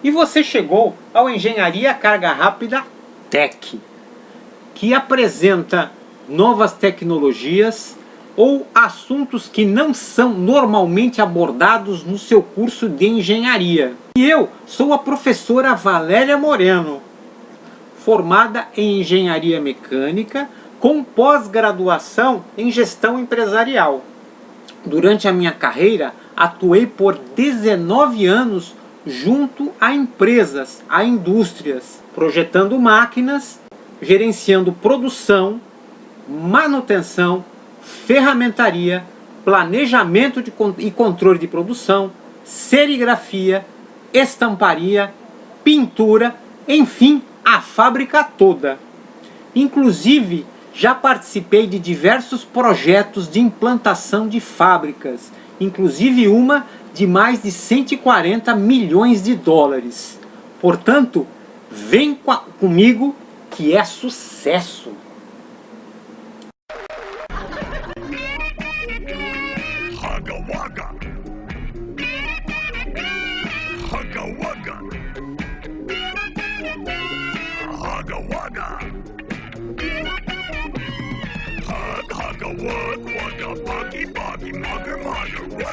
E você chegou ao Engenharia Carga Rápida Tech, que apresenta novas tecnologias ou assuntos que não são normalmente abordados no seu curso de engenharia. E eu sou a professora Valéria Moreno, formada em Engenharia Mecânica, com pós-graduação em Gestão Empresarial. Durante a minha carreira, atuei por 19 anos junto a empresas, a indústrias, projetando máquinas, gerenciando produção, manutenção, ferramentaria, planejamento e controle de produção, serigrafia, estamparia, pintura, enfim, a fábrica toda. Inclusive, já participei de diversos projetos de implantação de fábricas, inclusive uma de mais de 140 milhões de dólares. Portanto, vem comigo que é sucesso! Hugga Wugga. Hugga Wugga. Hugga Wugga. Hugga Wug Wugga Buggy Buggy Mugger Mugger Wug Wug.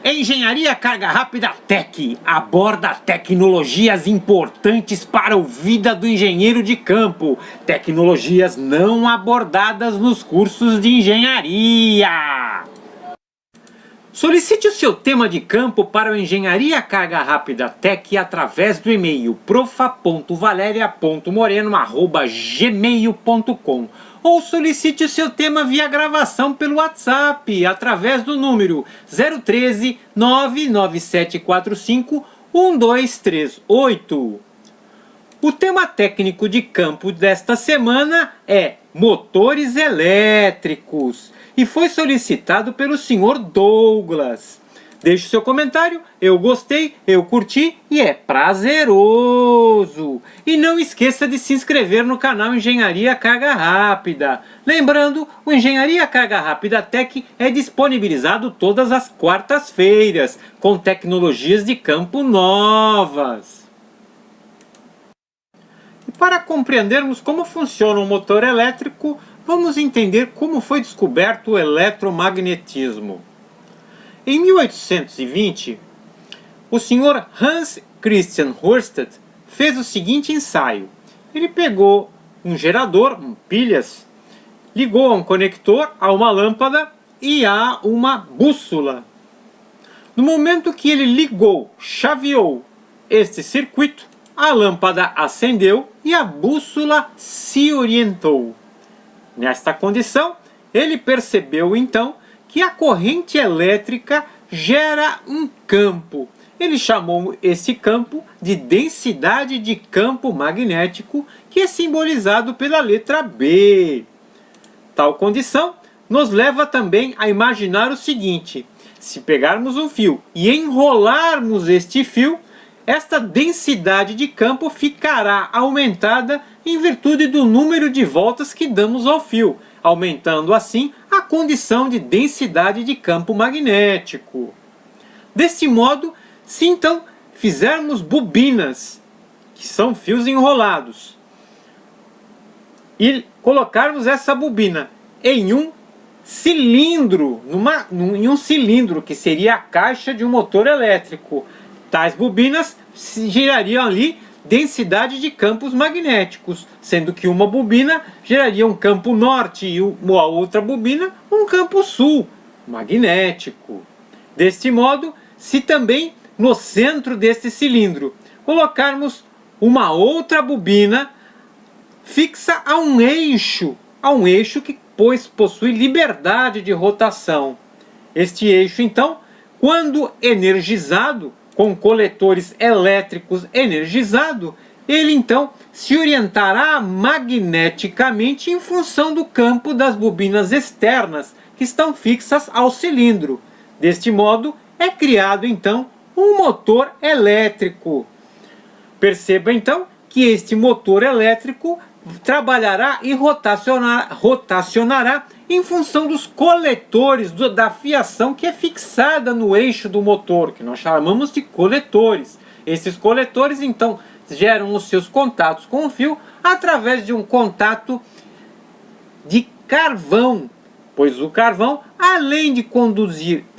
Engenharia Carga Rápida Tech aborda tecnologias importantes para a vida do engenheiro de campo, tecnologias não abordadas nos cursos de engenharia. Solicite o seu tema de campo para o Engenharia Carga Rápida Tech através do e-mail profa.valeria.moreno@gmail.com ou solicite o seu tema via gravação pelo WhatsApp através do número 013 99745 1238. O tema técnico de campo desta semana é motores elétricos e foi solicitado pelo Sr. Douglas. Deixe seu comentário, eu gostei, eu curti e é prazeroso. E não esqueça de se inscrever no canal Engenharia Carga Rápida. Lembrando, o Engenharia Carga Rápida Tech é disponibilizado todas as quartas-feiras, com tecnologias de campo novas. E para compreendermos como funciona um motor elétrico, vamos entender como foi descoberto o eletromagnetismo. Em 1820, o Sr. Hans Christian Ørsted fez o seguinte ensaio. Ele pegou um gerador, pilhas, ligou a um conector, a uma lâmpada e a uma bússola. No momento que ele ligou, chaveou este circuito, a lâmpada acendeu e a bússola se orientou. Nesta condição, ele percebeu então que a corrente elétrica gera um campo. Ele chamou esse campo de densidade de campo magnético, que é simbolizado pela letra B. Tal condição nos leva também a imaginar o seguinte: se pegarmos um fio e enrolarmos este fio, esta densidade de campo ficará aumentada em virtude do número de voltas que damos ao fio, aumentando assim a condição de densidade de campo magnético. Deste modo, se então fizermos bobinas, que são fios enrolados, e colocarmos essa bobina em um cilindro, em um cilindro que seria a caixa de um motor elétrico, tais bobinas gerariam ali densidade de campos magnéticos, sendo que uma bobina geraria um campo norte e a outra bobina um campo sul magnético. Deste modo, se também no centro deste cilindro colocarmos uma outra bobina fixa a um eixo que possui liberdade de rotação. Este eixo então, quando energizado, com coletores elétricos energizados, ele então se orientará magneticamente em função do campo das bobinas externas que estão fixas ao cilindro. Deste modo, é criado então um motor elétrico. Perceba então que este motor elétrico trabalhará e rotacionará em função dos coletores da fiação que é fixada no eixo do motor, que nós chamamos de coletores. Esses coletores então geram os seus contatos com o fio através de um contato de carvão, pois o carvão, além de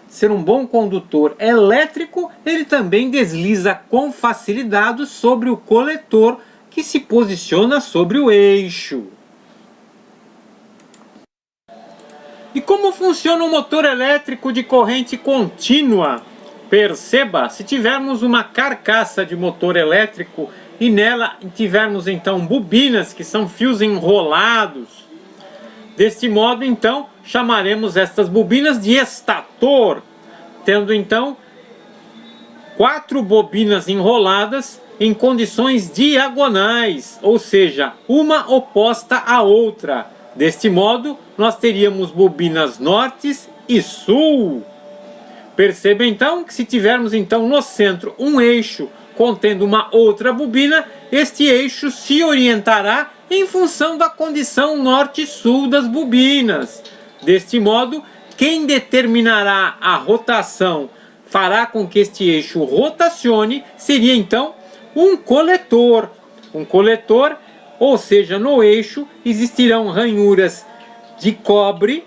ser um bom condutor elétrico, ele também desliza com facilidade sobre o coletor que se posiciona sobre o eixo. E como funciona um motor elétrico de corrente contínua? Perceba, se tivermos uma carcaça de motor elétrico e nela tivermos então bobinas, que são fios enrolados, deste modo então chamaremos estas bobinas de estator, tendo então 4 bobinas enroladas em condições diagonais, ou seja, uma oposta à outra. Deste modo, nós teríamos bobinas norte e sul. Perceba então que se tivermos então no centro um eixo contendo uma outra bobina, este eixo se orientará em função da condição norte-sul das bobinas. Deste modo, quem determinará a rotação, fará com que este eixo rotacione, seria então um coletor. Um coletor, ou seja, no eixo existirão ranhuras de cobre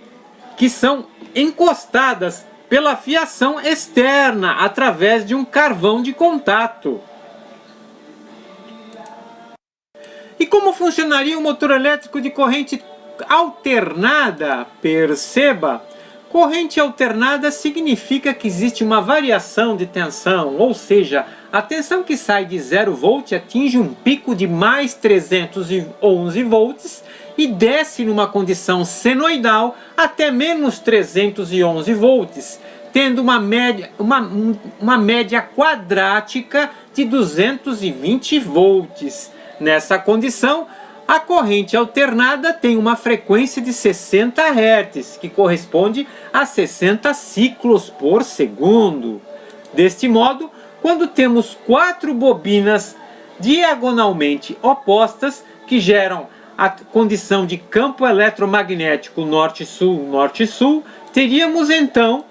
que são encostadas pela fiação externa através de um carvão de contato. E como funcionaria um motor elétrico de corrente alternada? Perceba, corrente alternada significa que existe uma variação de tensão, ou seja, a tensão que sai de 0 volt atinge um pico de mais 311 volts e desce numa condição senoidal até menos 311 volts, tendo uma média quadrática de 220 volts. Nessa condição, a corrente alternada tem uma frequência de 60 Hz, que corresponde a 60 ciclos por segundo. Deste modo, quando temos 4 bobinas diagonalmente opostas que geram a condição de campo eletromagnético norte-sul, norte-sul, teríamos então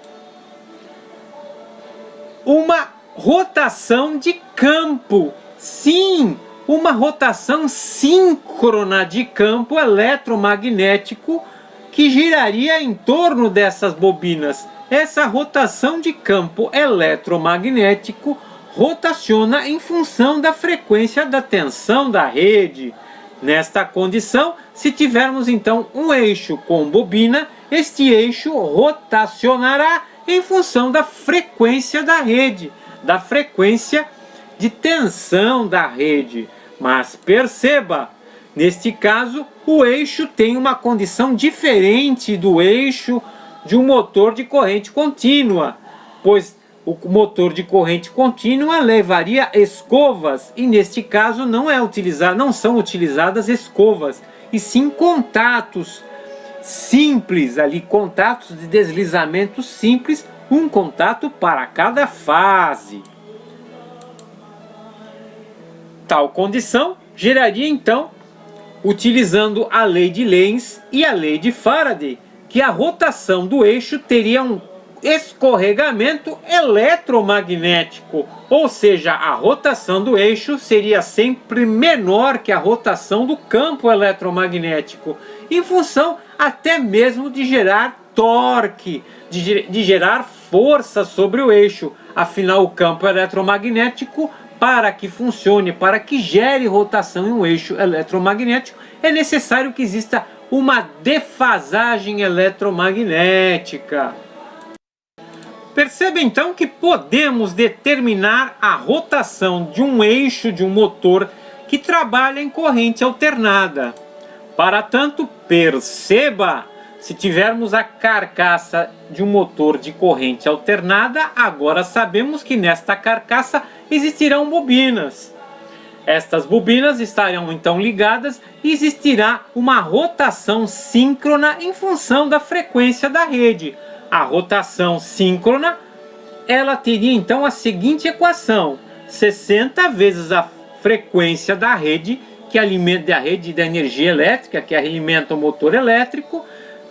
uma rotação de campo. Sim, uma rotação síncrona de campo eletromagnético que giraria em torno dessas bobinas. Essa rotação de campo eletromagnético rotaciona em função da frequência da tensão da rede. Nesta condição, se tivermos então um eixo com bobina, este eixo rotacionará em função da frequência da rede, da frequência de tensão da rede. Mas perceba, neste caso, o eixo tem uma condição diferente do eixo de um motor de corrente contínua, pois o motor de corrente contínua levaria escovas e neste caso não são utilizadas escovas, e sim contatos simples ali, contatos de deslizamento simples, um contato para cada fase. Tal condição geraria então, utilizando a lei de Lenz e a lei de Faraday, que a rotação do eixo teria um escorregamento eletromagnético, ou seja, a rotação do eixo seria sempre menor que a rotação do campo eletromagnético, em função até mesmo de gerar torque, de gerar força sobre o eixo. Afinal, o campo eletromagnético, para que funcione, para que gere rotação em um eixo eletromagnético, é necessário que exista uma defasagem eletromagnética. Perceba então que podemos determinar a rotação de um eixo de um motor que trabalha em corrente alternada. Para tanto, perceba, se tivermos a carcaça de um motor de corrente alternada, agora sabemos que nesta carcaça existirão bobinas. Estas bobinas estarão então ligadas e existirá uma rotação síncrona em função da frequência da rede. A rotação síncrona, ela teria então a seguinte equação: 60 vezes a frequência da rede, que alimenta a rede da energia elétrica, que alimenta o motor elétrico,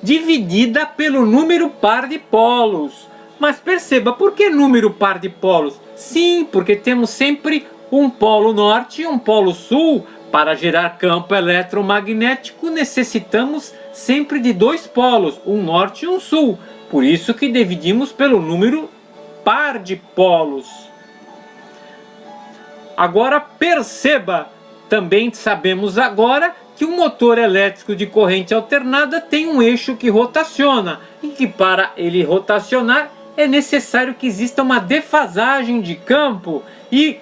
dividida pelo número par de polos. Mas perceba, por que número par de polos? Sim, porque temos sempre um polo norte e um polo sul. Para gerar campo eletromagnético necessitamos sempre de dois polos, um norte e um sul. Por isso que dividimos pelo número par de polos. Agora perceba, também sabemos agora que um motor elétrico de corrente alternada tem um eixo que rotaciona e que para ele rotacionar é necessário que exista uma defasagem de campo e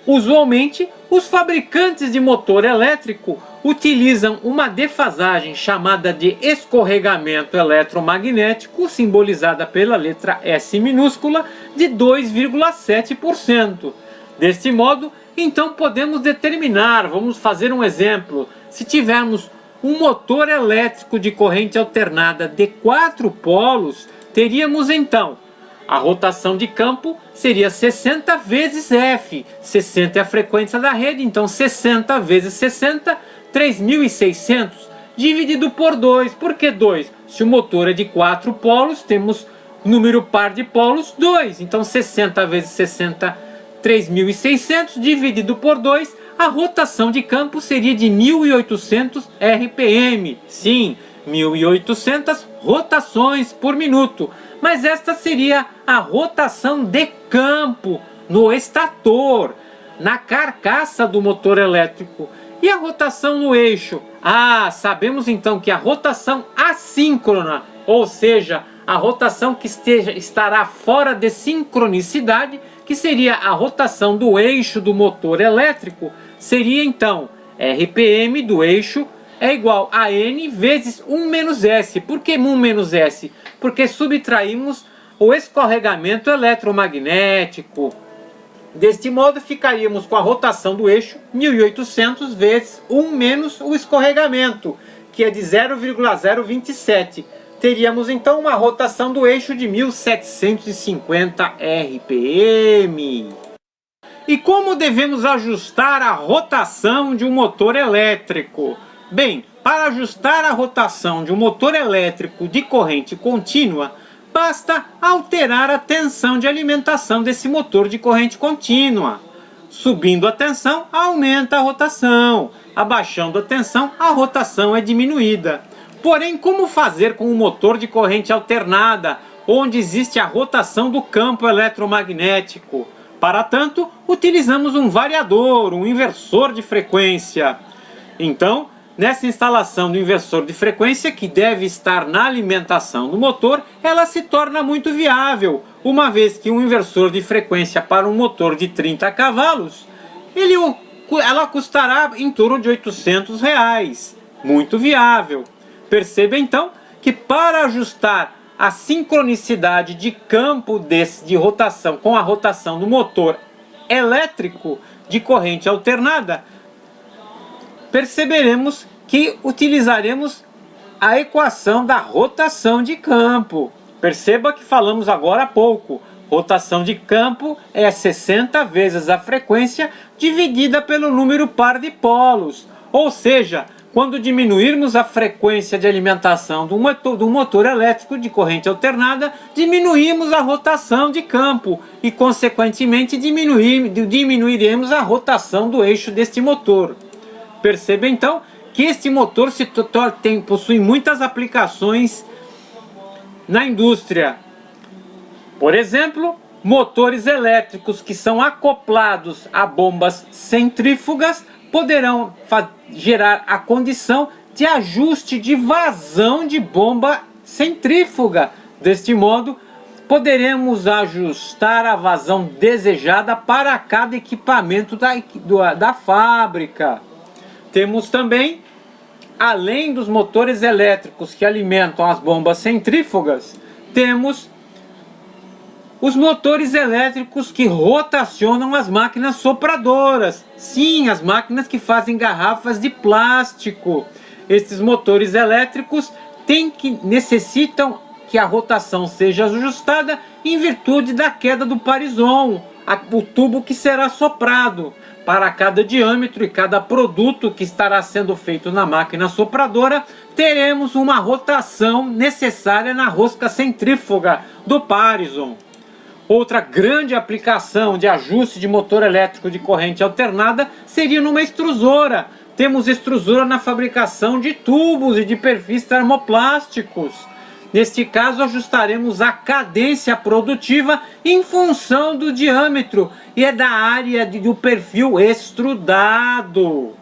usualmente os fabricantes de motor elétrico utilizam uma defasagem chamada de escorregamento eletromagnético, simbolizada pela letra S minúscula, de 2,7%. Deste modo, então podemos determinar, vamos fazer um exemplo, se tivermos um motor elétrico de corrente alternada de 4 polos, teríamos então a rotação de campo seria 60 vezes F, 60 é a frequência da rede, então 60 vezes 60, 3.600, dividido por 2. Por que 2? Se o motor é de 4 polos, temos número par de polos 2, então 60 vezes 60, 3.600, dividido por 2, a rotação de campo seria de 1.800 RPM. Sim, 1.800 rotações por minuto. Mas esta seria a rotação de campo no estator, na carcaça do motor elétrico. E a rotação no eixo? Sabemos então que a rotação assíncrona, ou seja, a rotação que estará fora de sincronicidade, que seria a rotação do eixo do motor elétrico, seria então RPM do eixo é igual a N vezes 1 menos S. Por que 1 menos S? Porque subtraímos o escorregamento eletromagnético. Deste modo, ficaríamos com a rotação do eixo 1.800 vezes 1 menos o escorregamento, que é de 0,027. Teríamos então uma rotação do eixo de 1.750 RPM. E como devemos ajustar a rotação de um motor elétrico? Bem, para ajustar a rotação de um motor elétrico de corrente contínua, basta alterar a tensão de alimentação desse motor de corrente contínua. Subindo a tensão, aumenta a rotação. Abaixando a tensão, a rotação é diminuída. Porém, como fazer com um motor de corrente alternada, onde existe a rotação do campo eletromagnético? Para tanto, utilizamos um variador, um inversor de frequência. Então, nessa instalação do inversor de frequência, que deve estar na alimentação do motor, ela se torna muito viável, uma vez que um inversor de frequência para um motor de 30 cavalos, ela custará em torno de R$800. Muito viável. Perceba então que para ajustar a sincronicidade de campo de rotação com a rotação do motor elétrico de corrente alternada, perceberemos que utilizaremos a equação da rotação de campo. Perceba que falamos agora há pouco. Rotação de campo é 60 vezes a frequência dividida pelo número par de polos. Ou seja, quando diminuirmos a frequência de alimentação do motor elétrico de corrente alternada, diminuímos a rotação de campo e, consequentemente, diminuiremos a rotação do eixo deste motor. Perceba então que este motor possui muitas aplicações na indústria. Por exemplo, motores elétricos que são acoplados a bombas centrífugas poderão gerar a condição de ajuste de vazão de bomba centrífuga. Deste modo, poderemos ajustar a vazão desejada para cada equipamento da fábrica. Temos também, além dos motores elétricos que alimentam as bombas centrífugas, temos os motores elétricos que rotacionam as máquinas sopradoras. Sim, as máquinas que fazem garrafas de plástico. Estes motores elétricos necessitam que a rotação seja ajustada em virtude da queda do Parizon. o tubo que será soprado. Para cada diâmetro e cada produto que estará sendo feito na máquina sopradora, teremos uma rotação necessária na rosca centrífuga do Parison. Outra grande aplicação de ajuste de motor elétrico de corrente alternada seria numa extrusora. Temos extrusora na fabricação de tubos e de perfis termoplásticos. Neste caso, ajustaremos a cadência produtiva em função do diâmetro e é da área do perfil extrudado.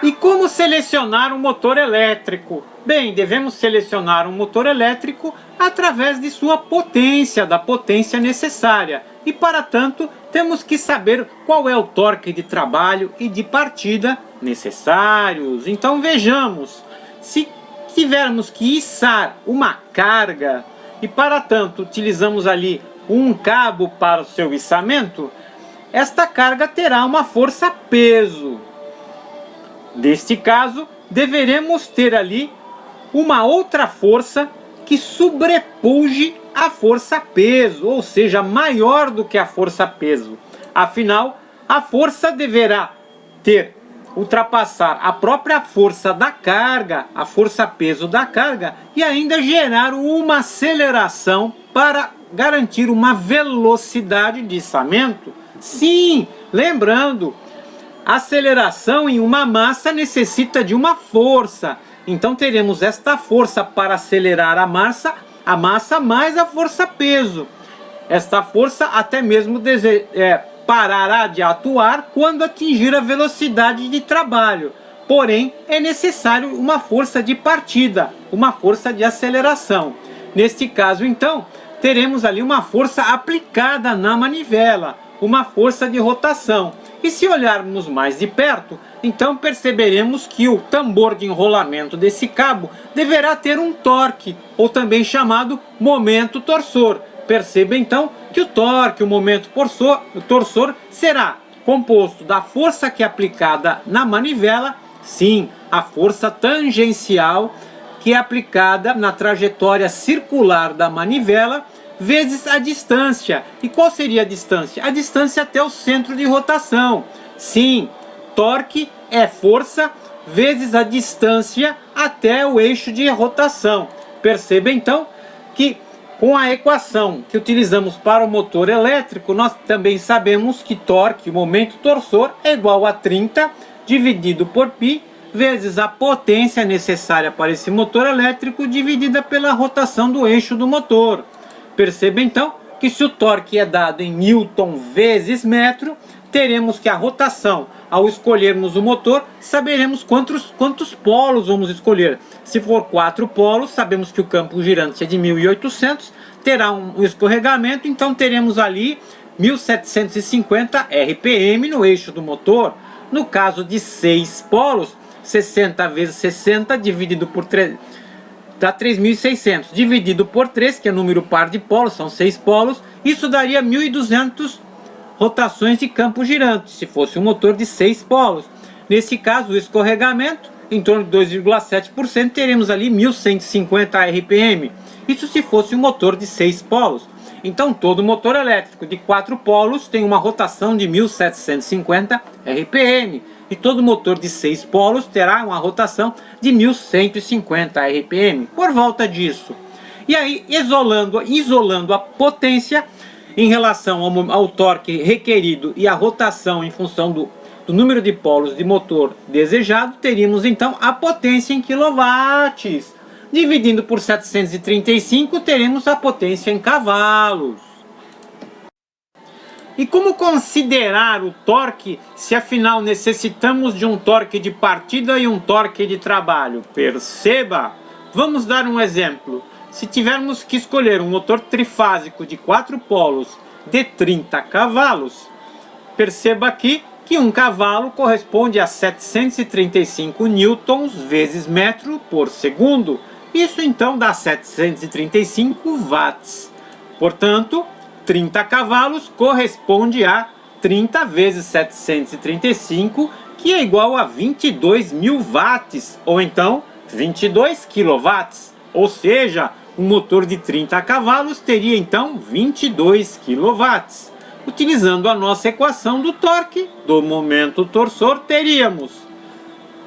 E como selecionar um motor elétrico? Bem, devemos selecionar um motor elétrico através de sua potência, da potência necessária. E para tanto, temos que saber qual é o torque de trabalho e de partida necessários. Então vejamos, se tivermos que içar uma carga e para tanto utilizamos ali um cabo para o seu içamento, esta carga terá uma força-peso. Neste caso, deveremos ter ali uma outra força que sobrepuje a força-peso, ou seja, maior do que a força-peso. Afinal, a força deverá ultrapassar a própria força da carga, a força-peso da carga, e ainda gerar uma aceleração para garantir uma velocidade de içamento. Sim, lembrando, aceleração em uma massa necessita de uma força. Então teremos esta força para acelerar a massa mais a força-peso. Esta força até mesmo parará de atuar quando atingir a velocidade de trabalho. Porém, é necessário uma força de partida, uma força de aceleração. Neste caso, então, teremos ali uma força aplicada na manivela, uma força de rotação. E se olharmos mais de perto, então perceberemos que o tambor de enrolamento desse cabo deverá ter um torque, ou também chamado momento torsor. Perceba então que o torque, o momento torsor, será composto da força que é aplicada na manivela, sim, a força tangencial que é aplicada na trajetória circular da manivela, vezes a distância. E qual seria a distância? A distância até o centro de rotação. Sim, torque é força vezes a distância até o eixo de rotação. Perceba então que com a equação que utilizamos para o motor elétrico, nós também sabemos que torque, o momento torsor, é igual a 30 dividido por π vezes a potência necessária para esse motor elétrico dividida pela rotação do eixo do motor. Perceba então que se o torque é dado em Newton vezes metro, teremos que a rotação, ao escolhermos o motor, saberemos quantos polos vamos escolher. Se for 4 polos, sabemos que o campo girante é de 1800, terá um escorregamento, então teremos ali 1750 RPM no eixo do motor. No caso de 6 polos, 60 vezes 60 dividido por 3... dá 3.600, dividido por 3, que é número par de polos, são 6 polos, isso daria 1.200 rotações de campo girante, se fosse um motor de 6 polos. Nesse caso, o escorregamento, em torno de 2,7%, teremos ali 1.150 RPM. Isso se fosse um motor de 6 polos. Então, todo motor elétrico de 4 polos tem uma rotação de 1.750 RPM. E todo motor de 6 polos terá uma rotação de 1.150 RPM, por volta disso. E aí, isolando a potência em relação ao torque requerido e a rotação em função do número de polos de motor desejado, teríamos então a potência em quilowatts. Dividindo por 735, teremos a potência em cavalos. E como considerar o torque, se afinal necessitamos de um torque de partida e um torque de trabalho? Perceba! Vamos dar um exemplo. Se tivermos que escolher um motor trifásico de 4 polos de 30 cavalos, perceba aqui que um cavalo corresponde a 735 newtons vezes metro por segundo. Isso então dá 735 watts. Portanto, 30 cavalos corresponde a 30 vezes 735, que é igual a 22.000 watts, ou então 22 quilowatts. Ou seja, um motor de 30 cavalos teria então 22 kW. Utilizando a nossa equação do torque do momento torsor, teríamos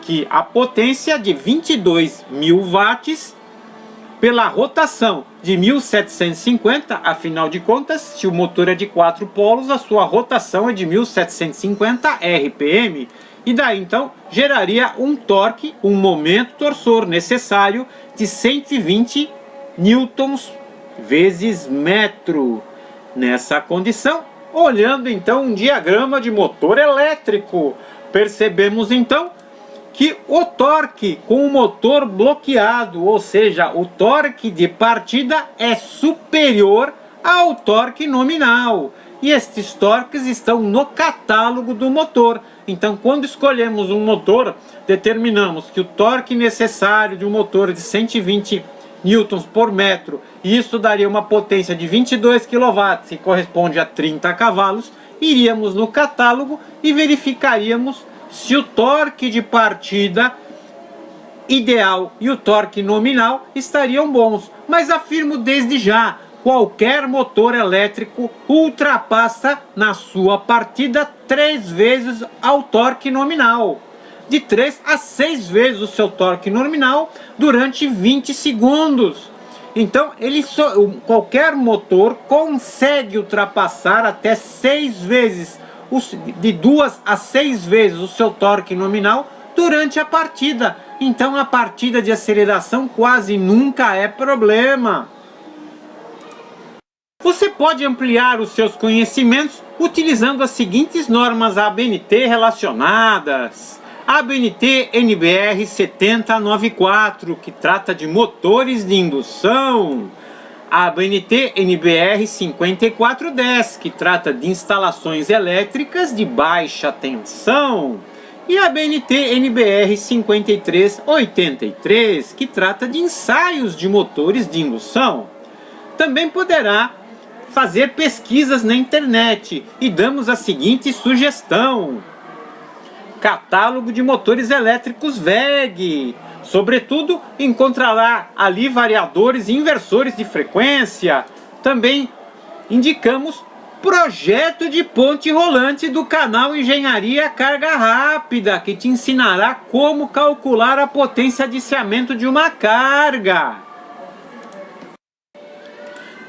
que a potência de 22.000 watts pela rotação de 1750, afinal de contas, se o motor é de 4 polos, a sua rotação é de 1750 RPM. E daí então geraria um torque, um momento torsor necessário de 120 newtons vezes metro. Nessa condição, olhando então um diagrama de motor elétrico, percebemos então que o torque com o motor bloqueado, ou seja, o torque de partida, é superior ao torque nominal. E estes torques estão no catálogo do motor. Então, quando escolhemos um motor, determinamos que o torque necessário de um motor de 120 newtons por metro, e isso daria uma potência de 22 kW, que corresponde a 30 cavalos, iríamos no catálogo e verificaríamos se o torque de partida ideal e o torque nominal estariam bons. Mas afirmo desde já, qualquer motor elétrico ultrapassa na sua partida 3 vezes ao torque nominal. De 3 a 6 vezes o seu torque nominal durante 20 segundos. Então, qualquer motor consegue ultrapassar até 6 vezes, de 2 a 6 vezes o seu torque nominal durante a partida. Então a partida de aceleração quase nunca é problema. Você pode ampliar os seus conhecimentos utilizando as seguintes normas ABNT relacionadas. ABNT NBR 7094, que trata de motores de indução. A ABNT NBR 5410, que trata de instalações elétricas de baixa tensão. E a ABNT NBR 5383, que trata de ensaios de motores de indução. Também poderá fazer pesquisas na internet e damos a seguinte sugestão: catálogo de motores elétricos WEG. Sobretudo, encontrará ali variadores e inversores de frequência. Também indicamos projeto de ponte rolante do canal Engenharia Carga Rápida, que te ensinará como calcular a potência de aliciamento de uma carga.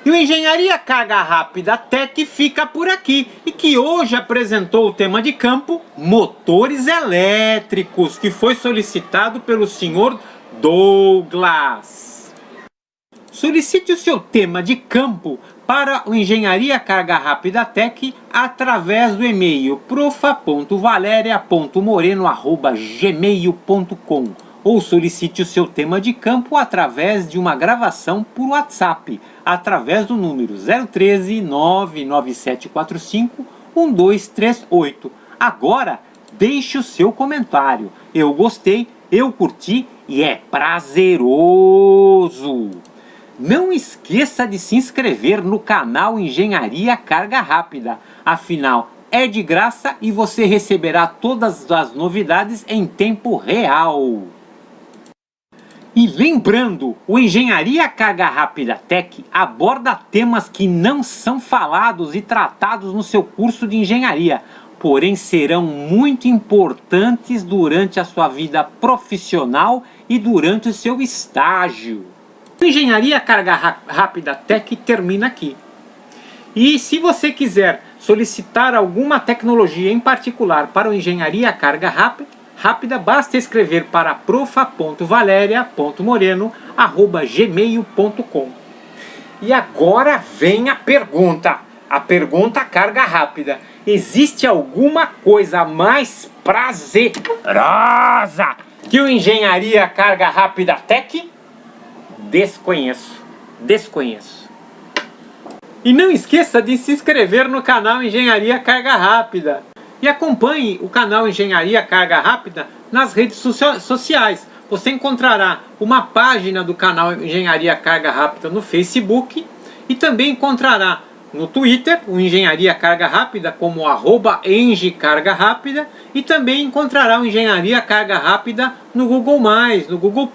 E o Engenharia Carga Rápida Tech fica por aqui, e que hoje apresentou o tema de campo motores elétricos, que foi solicitado pelo senhor Douglas. Solicite o seu tema de campo para o Engenharia Carga Rápida Tech através do e-mail profa.valeria.moreno@gmail.com ou solicite o seu tema de campo através de uma gravação por WhatsApp, através do número 013 99745 1238. Agora, deixe o seu comentário. Eu gostei, eu curti e é prazeroso. Não esqueça de se inscrever no canal Engenharia Carga Rápida. Afinal, é de graça e você receberá todas as novidades em tempo real. E lembrando, o Engenharia Carga Rápida Tech aborda temas que não são falados e tratados no seu curso de engenharia, porém serão muito importantes durante a sua vida profissional e durante o seu estágio. O Engenharia Carga Rápida Tech termina aqui. E se você quiser solicitar alguma tecnologia em particular para o Engenharia Carga Rápida, basta escrever para profa.valeria.moreno@gmail.com. E agora vem a pergunta carga rápida. Existe alguma coisa mais prazerosa que o Engenharia Carga Rápida Tech? Desconheço. E não esqueça de se inscrever no canal Engenharia Carga Rápida. E acompanhe o canal Engenharia Carga Rápida nas redes sociais. Você encontrará uma página do canal Engenharia Carga Rápida no Facebook e também encontrará no Twitter o Engenharia Carga Rápida como @engecargarápida e também encontrará o Engenharia Carga Rápida no Google+, no Google+.